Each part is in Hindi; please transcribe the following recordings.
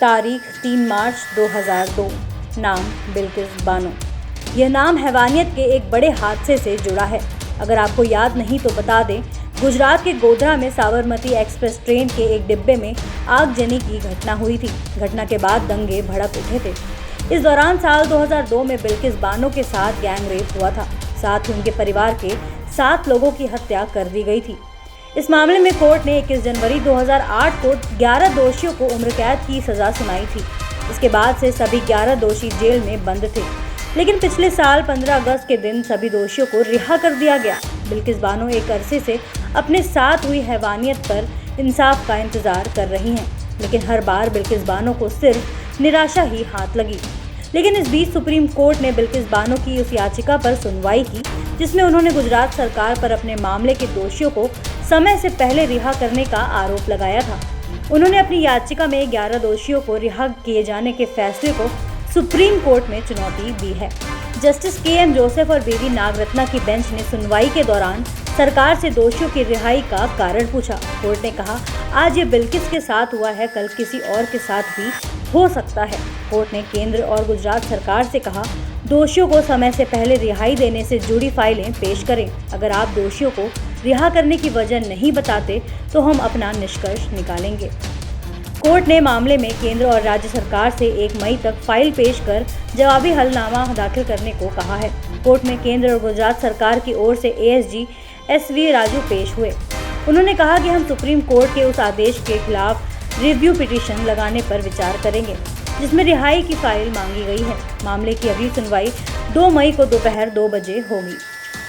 तारीख 3 मार्च 2002। नाम बिल्किस बानो। यह नाम हैवानियत के एक बड़े हादसे से जुड़ा है। अगर आपको याद नहीं तो बता दें, गुजरात के गोधरा में साबरमती एक्सप्रेस ट्रेन के एक डिब्बे में आगजनी की घटना हुई थी। घटना के बाद दंगे भड़क उठे थे। इस दौरान साल 2002 में बिल्किस बानो के साथ गैंग रेप हुआ था। साथ ही उनके परिवार के 7 लोगों की हत्या कर दी गई थी। इस मामले में कोर्ट ने 21 जनवरी 2008 को 11 दोषियों को उम्र कैद की सजा सुनाई थी। इसके बाद से सभी 11 दोषी जेल में बंद थे, लेकिन पिछले साल 15 अगस्त के दिन सभी दोषियों को रिहा कर दिया गया। बिल्किस बानो एक अरसे से अपने साथ हुई हैवानियत पर इंसाफ का इंतजार कर रही हैं, लेकिन हर बार बिल्किस बानो को सिर्फ निराशा ही हाथ लगी। लेकिन इस बीच सुप्रीम कोर्ट ने बिल्किस बानो की उस याचिका पर सुनवाई की जिसमें उन्होंने गुजरात सरकार पर अपने मामले के दोषियों को समय से पहले रिहा करने का आरोप लगाया था। उन्होंने अपनी याचिका में 11 दोषियों को रिहा किए जाने के फैसले को सुप्रीम कोर्ट में चुनौती दी है। Justice KM. जोसेफ और बेबी नागरत्ना की बेंच ने सुनवाई के दौरान सरकार से दोषियों की रिहाई का कारण पूछा। कोर्ट ने कहा, आज ये बिल्किस के साथ हुआ है, कल किसी और के साथ भी हो सकता है। कोर्ट ने केंद्र और गुजरात सरकार से कहा, दोषियों को समय से पहले रिहाई देने से जुड़ी फाइलें पेश करें। अगर आप दोषियों को रिहा करने की वजह नहीं बताते तो हम अपना निष्कर्ष निकालेंगे। कोर्ट ने मामले में केंद्र और राज्य सरकार से 1 मई तक फाइल पेश कर जवाबी हलफनामा दाखिल करने को कहा है। कोर्ट में केंद्र और गुजरात सरकार की ओर से एएसजी एसवी राजू पेश हुए। उन्होंने कहा कि हम सुप्रीम कोर्ट के उस आदेश के खिलाफ रिव्यू पिटीशन लगाने पर विचार करेंगे जिसमें रिहाई की फाइल मांगी गई है। मामले की अगली सुनवाई 2 मई को दोपहर 2 बजे होगी।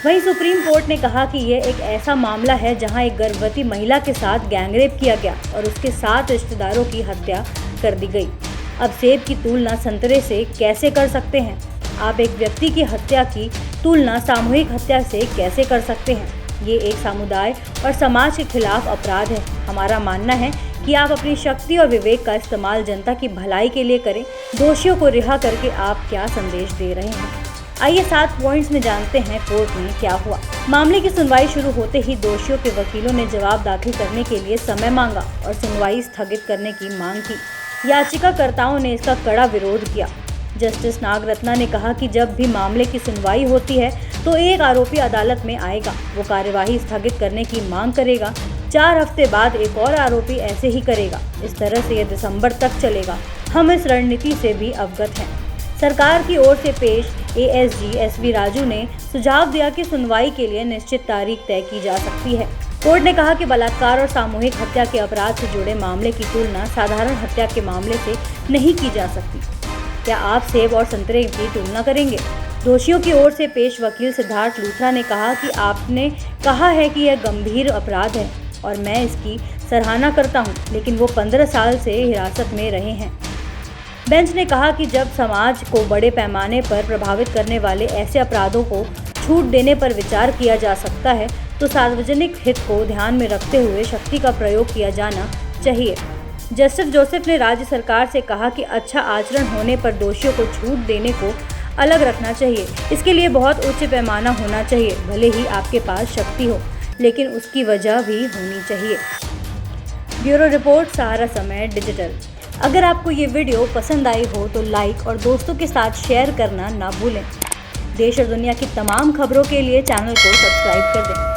वहीं सुप्रीम कोर्ट ने कहा कि यह एक ऐसा मामला है जहां एक गर्भवती महिला के साथ गैंगरेप किया गया और उसके 7 रिश्तेदारों की हत्या कर दी गई। अब सेब की तुलना संतरे से कैसे कर सकते हैं? आप एक व्यक्ति की हत्या की तुलना सामूहिक हत्या से कैसे कर सकते हैं? ये एक समुदाय और समाज के खिलाफ अपराध है। हमारा मानना है कि आप अपनी शक्ति और विवेक का इस्तेमाल जनता की भलाई के लिए करें। दोषियों को रिहा करके आप क्या संदेश दे रहे हैं? आइए 7 पॉइंट्स में जानते हैं कोर्ट में क्या हुआ। मामले की सुनवाई शुरू होते ही दोषियों के वकीलों ने जवाब दाखिल करने के लिए समय मांगा और सुनवाई स्थगित करने की मांग की। याचिकाकर्ताओं ने इसका कड़ा विरोध किया। जस्टिस नागरत्ना ने कहा कि जब भी मामले की सुनवाई होती है तो एक आरोपी अदालत में आएगा, वो कार्यवाही स्थगित करने की मांग करेगा। 4 हफ्ते बाद एक और आरोपी ऐसे ही करेगा। इस तरह से यह दिसंबर तक चलेगा। हम इस रणनीति से भी अवगत हैं। सरकार की ओर से पेश एएसजी एसवी राजू ने सुझाव दिया कि सुनवाई के लिए निश्चित तारीख तय की जा सकती है। कोर्ट ने कहा कि बलात्कार और सामूहिक हत्या के अपराध से जुड़े मामले की तुलना साधारण हत्या के मामले से नहीं की जा सकती। क्या आप सेब और संतरे की तुलना करेंगे? दोषियों की ओर से पेश वकील सिद्धार्थ लूथरा ने कहा कि आपने कहा है कि यह गंभीर अपराध है और मैं इसकी सराहना करता हूं, लेकिन वो 15 साल से हिरासत में रहे हैं। बेंच ने कहा कि जब समाज को बड़े पैमाने पर प्रभावित करने वाले ऐसे अपराधों को छूट देने पर विचार किया जा सकता है तो सार्वजनिक हित को ध्यान में रखते हुए शक्ति का प्रयोग किया जाना चाहिए। जस्टिस जोसेफ ने राज्य सरकार से कहा कि अच्छा आचरण होने पर दोषियों को छूट देने को अलग रखना चाहिए। इसके लिए बहुत उच्च पैमाना होना चाहिए। भले ही आपके पास शक्ति हो, लेकिन उसकी वजह भी होनी चाहिए। ब्यूरो रिपोर्ट, सहारा समय डिजिटल। अगर आपको ये वीडियो पसंद आई हो तो लाइक और दोस्तों के साथ शेयर करना ना भूलें। देश और दुनिया की तमाम खबरों के लिए चैनल को सब्सक्राइब कर दें।